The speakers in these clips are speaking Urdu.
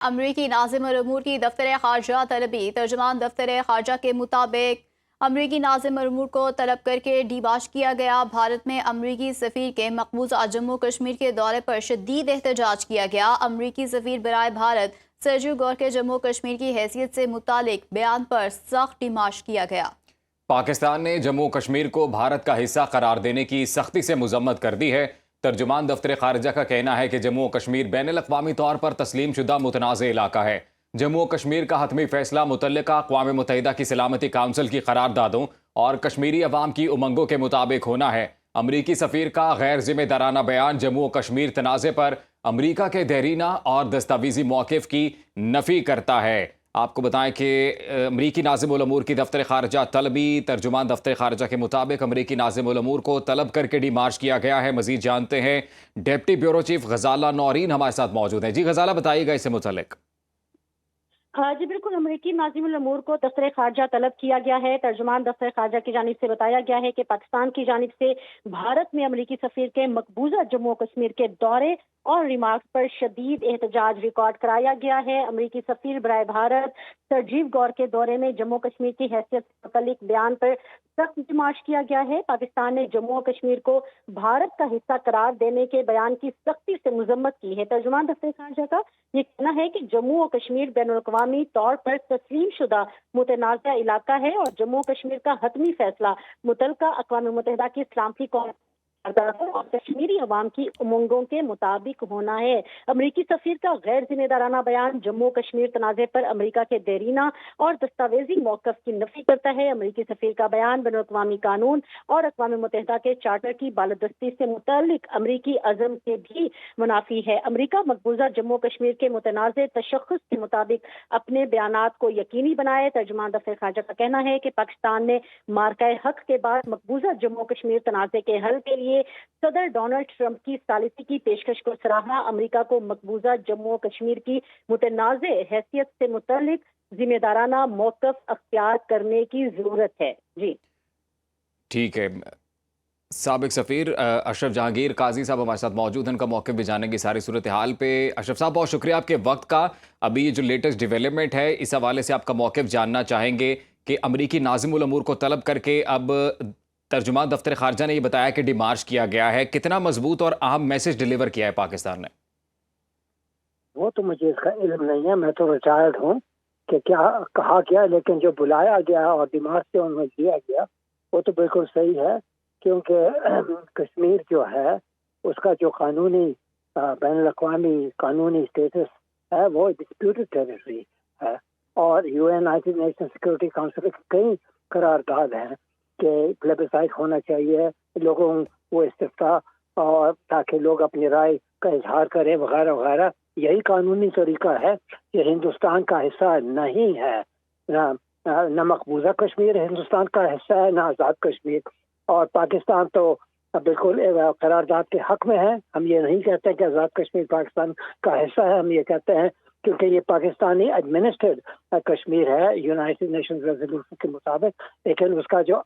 امریکی ناظم الامور کی دفتر خارجہ طلبی ترجمان دفتر خارجہ کے مطابق امریکی ناظم الامور کو طلب کر کے ڈیباش کیا گیا۔ بھارت میں امریکی سفیر کے مقبوضہ جموں کشمیر کے دورے پر شدید احتجاج کیا گیا۔ امریکی سفیر برائے بھارت سرجیو گور کے جموں کشمیر کی حیثیت سے متعلق بیان پر سخت ڈیمانڈ کیا گیا۔ پاکستان نے جموں کشمیر کو بھارت کا حصہ قرار دینے کی سختی سے مذمت کر دی ہے۔ ترجمان دفتر خارجہ کا کہنا ہے کہ جموں کشمیر بین الاقوامی طور پر تسلیم شدہ متنازع علاقہ ہے۔ جموں کشمیر کا حتمی فیصلہ متعلقہ اقوام متحدہ کی سلامتی کونسل کی قراردادوں اور کشمیری عوام کی امنگوں کے مطابق ہونا ہے۔ امریکی سفیر کا غیر ذمہ دارانہ بیان جموں کشمیر تنازع پر امریکہ کے دیرینہ اور دستاویزی موقف کی نفی کرتا ہے۔ آپ کو بتائیں کہ امریکی ناظم الامور کی دفتر خارجہ طلبی ترجمان دفتر خارجہ کے مطابق امریکی ناظم الامور کو طلب کر کے ڈیمارچ کیا گیا ہے۔ مزید جانتے ہیں deputy bureau chief Ghazala Noreen ہمارے ساتھ موجود ہیں۔ جی غزالہ، بتائیے گا اس سے متعلق۔ جی بالکل، امریکی ناظم الامور کو دفتر خارجہ طلب کیا گیا ہے۔ ترجمان دفتر خارجہ کی جانب سے بتایا گیا ہے کہ پاکستان کی جانب سے بھارت میں امریکی سفیر کے مقبوضہ جموں کشمیر کے دورے اور ریمارکس پر شدید احتجاج ریکارڈ کرایا گیا ہے۔ امریکی سفیر برائے بھارت سرجیو گور کے دورے میں جموں کشمیر کی حیثیت سے متعلق بیان پر سخت ڈیمانڈ کیا گیا ہے۔ پاکستان نے جموں و کشمیر کو بھارت کا حصہ قرار دینے کے بیان کی سختی سے مذمت کی ہے۔ ترجمان دفتر خارجہ کا یہ کہنا ہے کہ جموں و کشمیر بین الاقوامی طور پر تسلیم شدہ متنازع علاقہ ہے اور جموں و کشمیر کا حتمی فیصلہ متعلقہ اقوام متحدہ کی سلامتی کونسل اور کشمیری عوام کی امنگوں کے مطابق ہونا ہے۔ امریکی سفیر کا غیر ذمہ دارانہ بیان جموں کشمیر تنازع پر امریکہ کے دیرینہ اور دستاویزی موقف کی نفی کرتا ہے۔ امریکی سفیر کا بیان بین الاقوامی قانون اور اقوام متحدہ کے چارٹر کی بالادستی سے متعلق امریکی عزم سے بھی منافی ہے۔ امریکہ مقبوضہ جموں کشمیر کے متنازع تشخص کے مطابق اپنے بیانات کو یقینی بنائے۔ ترجمان دفتر خارجہ کا کہنا ہے کہ پاکستان نے مارکہ حق کے بعد مقبوضہ جموں کشمیر تنازع کے حل کے لیے صدر ڈونلڈ ٹرمپ کی ثالثی کی پیشکش کو سراہا۔ امریکہ کو مقبوضہ جموں و کشمیر کی متنازع حیثیت سے متعلق ذمہ دارانہ موقف اختیار کرنے کی ضرورت ہے۔ جی ٹھیک ہے، سابق سفیر اشرف جہانگیر قاضی صاحب ہمارے ساتھ موجود ہیں، ان کا موقف بھی جانیں گے ساری صورتحال پہ۔ اشرف صاحب، بہت شکریہ آپ کے وقت کا۔ ابھی یہ جو لیٹسٹ ڈیولپمنٹ ہے اس حوالے سے آپ کا موقف جاننا چاہیں گے کہ امریکی ناظم الامور کو طلب کر کے اب ترجمان دفتر خارجہ نے یہ بتایا کہ ڈیمارچ کیا گیا ہے، کتنا مضبوط اور اہم میسج ڈیلیور کیا ہے پاکستان نے؟ وہ تو مجھے اس کا علم نہیں ہے، میں تو ریٹائرڈ ہوں کہ کیا کہا گیا، لیکن جو بلایا گیا اور ڈیمارچ سے انہیں دیا گیا وہ تو بالکل صحیح ہے، کیونکہ کشمیر جو ہے اس کا جو قانونی بین الاقوامی قانونی اسٹیٹس ہے وہ ڈسپیوٹڈ ٹیریٹری ہے، اور یونائیٹڈ نیشن سیکورٹی کونسل کی کئی قرارداد ہیں کہ پلیبسائٹ ہونا چاہیے، لوگوں وہ استفتاء اور تاکہ لوگ اپنی رائے کا اظہار کریں وغیرہ وغیرہ۔ یہی قانونی طریقہ ہے، یہ ہندوستان کا حصہ نہیں ہے، نہ مقبوضہ کشمیر ہندوستان کا حصہ ہے نہ آزاد کشمیر، اور پاکستان تو بالکل قرارداد کے حق میں ہے۔ ہم یہ نہیں کہتے کہ آزاد کشمیر پاکستان کا حصہ ہے، ہم یہ کہتے ہیں کیونکہ یہ پاکستانی ایڈمنسٹرڈ کشمیر ہے یونائٹڈ نیشنز ریزولوشن کے مطابق، لیکن اس کا جو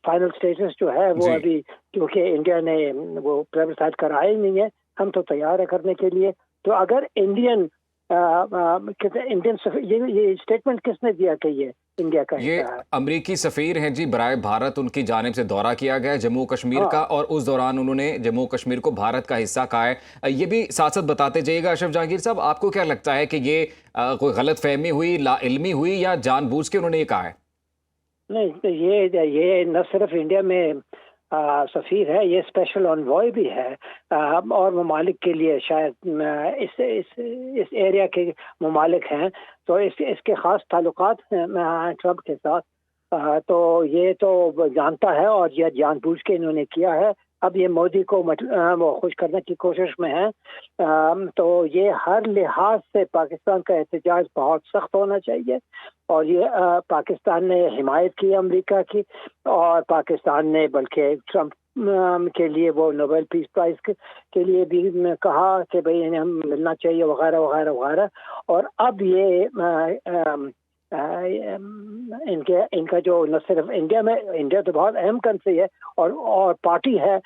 فائنل اسٹیٹس جو ہے وہ ابھی کیونکہ انڈیا نے وہ پلیبسائٹ کرایا ہی نہیں ہے، ہم تو تیار ہے کرنے کے لیے۔ تو اگر انڈین یہ اسٹیٹمنٹ کس نے دیا کہ یہ انڈیا کا یہ حصہ ہے؟ امریکی سفیر ہیں جی برائے بھارت، ان کی جانب سے دورہ کیا گیا جموں کشمیر کا، اور اس دوران انہوں نے جموں کشمیر کو بھارت کا حصہ کہا ہے۔ یہ بھی ساتھ ساتھ بتاتے جائیے گا اشرف جہانگیر صاحب، آپ کو کیا لگتا ہے کہ یہ کوئی غلط فہمی ہوئی، لا علمی ہوئی، یا جان بوجھ کے انہوں نے یہ کہا ہے؟ نہیں، یہ نہ صرف انڈیا میں سفیر ہے، یہ اسپیشل انوائے بھی ہے، اور ممالک کے لیے شاید اس ایریا کے ممالک ہیں تو اس کے خاص تعلقات ہیں ٹرمپ کے ساتھ، تو یہ تو جانتا ہے اور یہ جان بوجھ کے انہوں نے کیا ہے۔ اب یہ مودی کو وہ خوش کرنے کی کوشش میں ہے، تو یہ ہر لحاظ سے پاکستان کا احتجاج بہت سخت ہونا چاہیے، اور یہ پاکستان نے حمایت کی امریکہ کی، اور پاکستان نے بلکہ ٹرمپ کے لیے وہ نوبل پیس پرائز کے لیے بھی کہا کہ بھئی انہیں ہم ملنا چاہیے وغیرہ وغیرہ وغیرہ۔ اور اب یہ ان کا جو نہ صرف انڈیا تو بہت اہم کنٹری ہے اور پارٹی ہے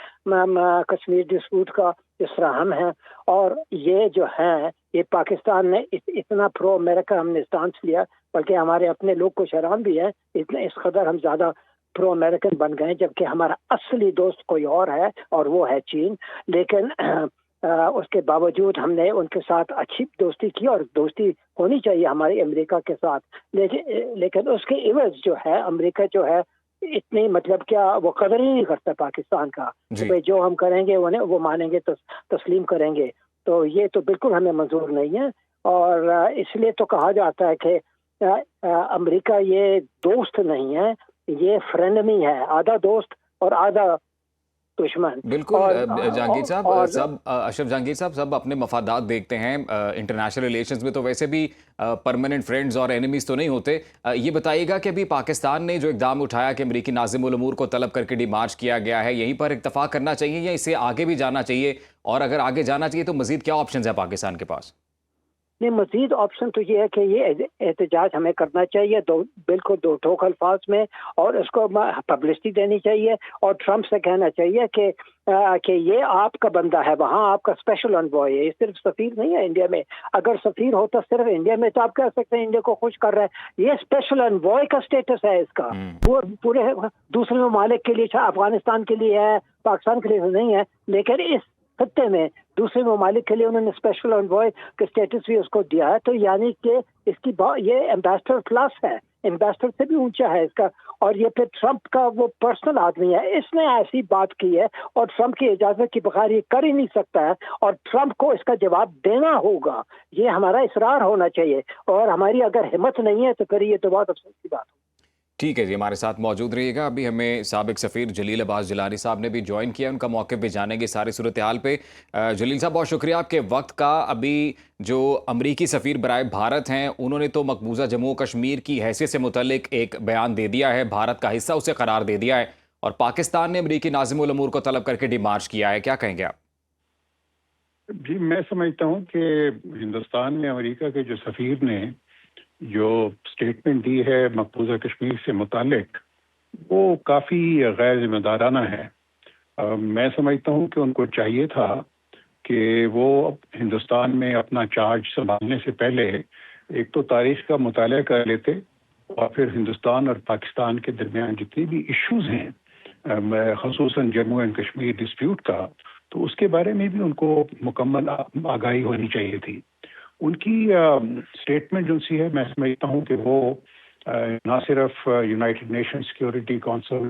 کشمیر ڈسپیوٹ کا جس طرح ہم ہیں. اور یہ جو ہیں یہ پاکستان نے اتنا پرو امریکہ ہم نے سٹانس لیا, بلکہ ہمارے اپنے لوگ کچھ حیران بھی ہیں اس قدر ہم زیادہ پرو امریکن بن گئے, جبکہ ہمارا اصلی دوست کوئی اور ہے اور وہ ہے چین. لیکن اس کے باوجود ہم نے ان کے ساتھ اچھی دوستی کی, اور دوستی ہونی چاہیے ہماری امریکہ کے ساتھ. لیکن اس کے عوض جو ہے امریکہ جو ہے اتنی مطلب کیا وہ قدر ہی نہیں کرتا پاکستان کا, کہ جو ہم کریں گے وہ مانیں گے, تسلیم کریں گے. تو یہ تو بالکل ہمیں منظور نہیں ہے. اور اس لیے تو کہا جاتا ہے کہ امریکہ یہ دوست نہیں ہے, یہ فرینڈمی ہے, آدھا دوست اور آدھا دشمن. بالکل جہانگیر صاحب, سب اشرف جہانگیر صاحب سب اپنے مفادات دیکھتے ہیں. انٹرنیشنل ریلیشنز میں تو ویسے بھی پرماننٹ فرینڈز اور اینیمیز تو نہیں ہوتے. یہ بتائیے گا کہ ابھی پاکستان نے جو اقدام اٹھایا کہ امریکی ناظم الامور کو طلب کر کے ڈیمارچ کیا گیا ہے, یہیں پر اکتفا کرنا چاہیے یا اسے آگے بھی جانا چاہیے, اور اگر آگے جانا چاہیے تو مزید کیا آپشنز ہیں پاکستان کے پاس؟ نہیں, مزید آپشن تو یہ ہے کہ یہ احتجاج ہمیں کرنا چاہیے بالکل دو ٹوک الفاظ میں, اور اس کو پبلسٹی دینی چاہیے, اور ٹرمپ سے کہنا چاہیے کہ یہ آپ کا بندہ ہے, وہاں آپ کا اسپیشل انوائے ہے, یہ صرف سفیر نہیں ہے انڈیا میں. اگر سفیر ہوتا صرف انڈیا میں تو آپ کہہ سکتے ہیں انڈیا کو خوش کر رہا ہے. یہ اسپیشل انوائے کا اسٹیٹس ہے اس کا, وہ پورے دوسرے ممالک کے لیے, افغانستان کے لیے ہے, پاکستان کے لیے نہیں ہے, لیکن اس خطے میں دوسرے ممالک کے لیے انہوں نے اسپیشل انوائے کا اسٹیٹس بھی اس کو دیا ہے. تو یعنی کہ اس کی یہ ایمبیسڈر کلاس ہے, ایمبیسڈر سے بھی اونچا ہے اس کا. اور یہ پھر ٹرمپ کا وہ پرسنل آدمی ہے, اس نے ایسی بات کی ہے اور ٹرمپ کی اجازت کے بغیر یہ کر ہی نہیں سکتا ہے, اور ٹرمپ کو اس کا جواب دینا ہوگا. یہ ہمارا اصرار ہونا چاہیے, اور ہماری اگر ہمت نہیں ہے تو پھر یہ تو بہت افسوس کی بات ہے. ٹھیک ہے جی, ہمارے ساتھ موجود رہیے گا. ابھی ہمیں سابق سفیر جلیل عباس جیلانی صاحب نے بھی جوائن کیا, ان کا موقف بھی جانیں گے ساری صورتحال پہ. جلیل صاحب بہت شکریہ آپ کے وقت کا. ابھی جو امریکی سفیر برائے بھارت ہیں انہوں نے تو مقبوضہ جموں و کشمیر کی حیثیت سے متعلق ایک بیان دے دیا ہے, بھارت کا حصہ اسے قرار دے دیا ہے, اور پاکستان نے امریکی ناظم الامور کو طلب کر کے ڈیمارچ کیا ہے. کیا کہیں گے آپ؟ جی, میں سمجھتا ہوں کہ ہندوستان میں امریکہ کے جو سفیر نے جو سٹیٹمنٹ دی ہے مقبوضہ کشمیر سے متعلق, وہ کافی غیر ذمہ دارانہ ہے. میں سمجھتا ہوں کہ ان کو چاہیے تھا کہ وہ ہندوستان میں اپنا چارج سنبھالنے سے پہلے ایک تو تاریخ کا مطالعہ کر لیتے, اور پھر ہندوستان اور پاکستان کے درمیان جتنے بھی ایشوز ہیں, خصوصاً جموں اینڈ کشمیر ڈسپیوٹ کا, تو اس کے بارے میں بھی ان کو مکمل آگاہی ہونی چاہیے تھی. ان کی اسٹیٹمنٹ جو سی ہے, میں سمجھتا ہوں کہ وہ نہ صرف United nation security council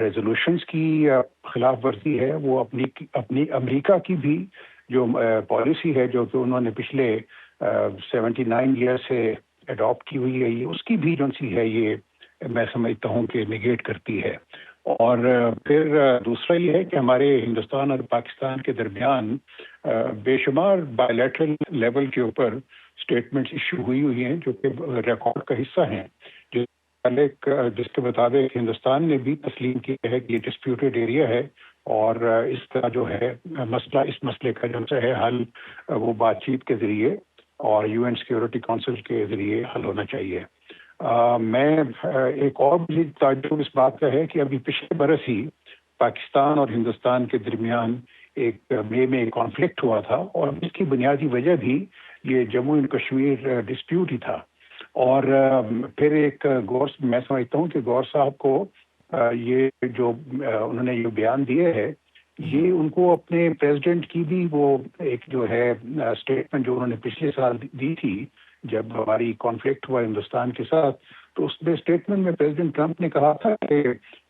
resolutions کی خلاف ورزی ہے, وہ اپنی امریکہ کی بھی جو پالیسی ہے جو کہ انہوں نے پچھلے 79 ایئر سے اڈاپٹ کی ہوئی ہے, یہ اس کی بھی جو سی ہے یہ میں سمجھتا ہوں کہ نیگیٹ کرتی ہے. اور پھر دوسرا یہ ہے کہ ہمارے ہندوستان اور پاکستان کے درمیان بے شمار بائی لیٹرل لیول کے اوپر اسٹیٹمنٹس ایشو ہوئی ہیں جو کہ ریکارڈ کا حصہ ہیں, جس کے مطابق ہندوستان نے بھی تسلیم کیا ہے کہ یہ ڈسپیوٹیڈ ایریا ہے, اور اس کا جو ہے اس مسئلے کا جو ہے حل وہ بات چیت کے ذریعے اور یو این سیکورٹی کونسل کے ذریعے حل ہونا چاہیے. میں ایک اور مزید تعجب اس بات کا ہے کہ ابھی پچھلے برس ہی پاکستان اور ہندوستان کے درمیان ایک مئی میں کانفلکٹ ہوا تھا, اور اس کی بنیادی وجہ بھی یہ جموں اینڈ کشمیر ڈسپیوٹ ہی تھا. اور پھر ایک میں سمجھتا ہوں کہ گور صاحب کو یہ جو انہوں نے یہ بیان دیے ہے, یہ ان کو اپنے پریزیڈنٹ کی بھی وہ ایک جو ہے اسٹیٹمنٹ جو انہوں نے پچھلے سال دی تھی جب ہماری کانفلکٹ ہوا ہندوستان کے ساتھ, تو اس میں اسٹیٹمنٹ میں پریزیڈنٹ ٹرمپ نے کہا تھا کہ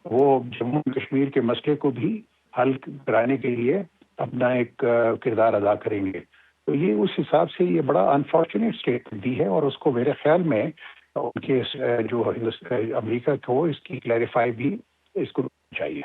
وہ جموں کشمیر کے مسئلے کو بھی حل کرانے کے لیے اپنا ایک کردار ادا کریں گے. تو یہ اس حساب سے یہ بڑا انفارچونیٹ اسٹیٹمنٹ دی ہے, اور اس کو میرے خیال میں ان کے جو امریکہ کو اس کی کلیریفائی بھی اس کو چاہیے.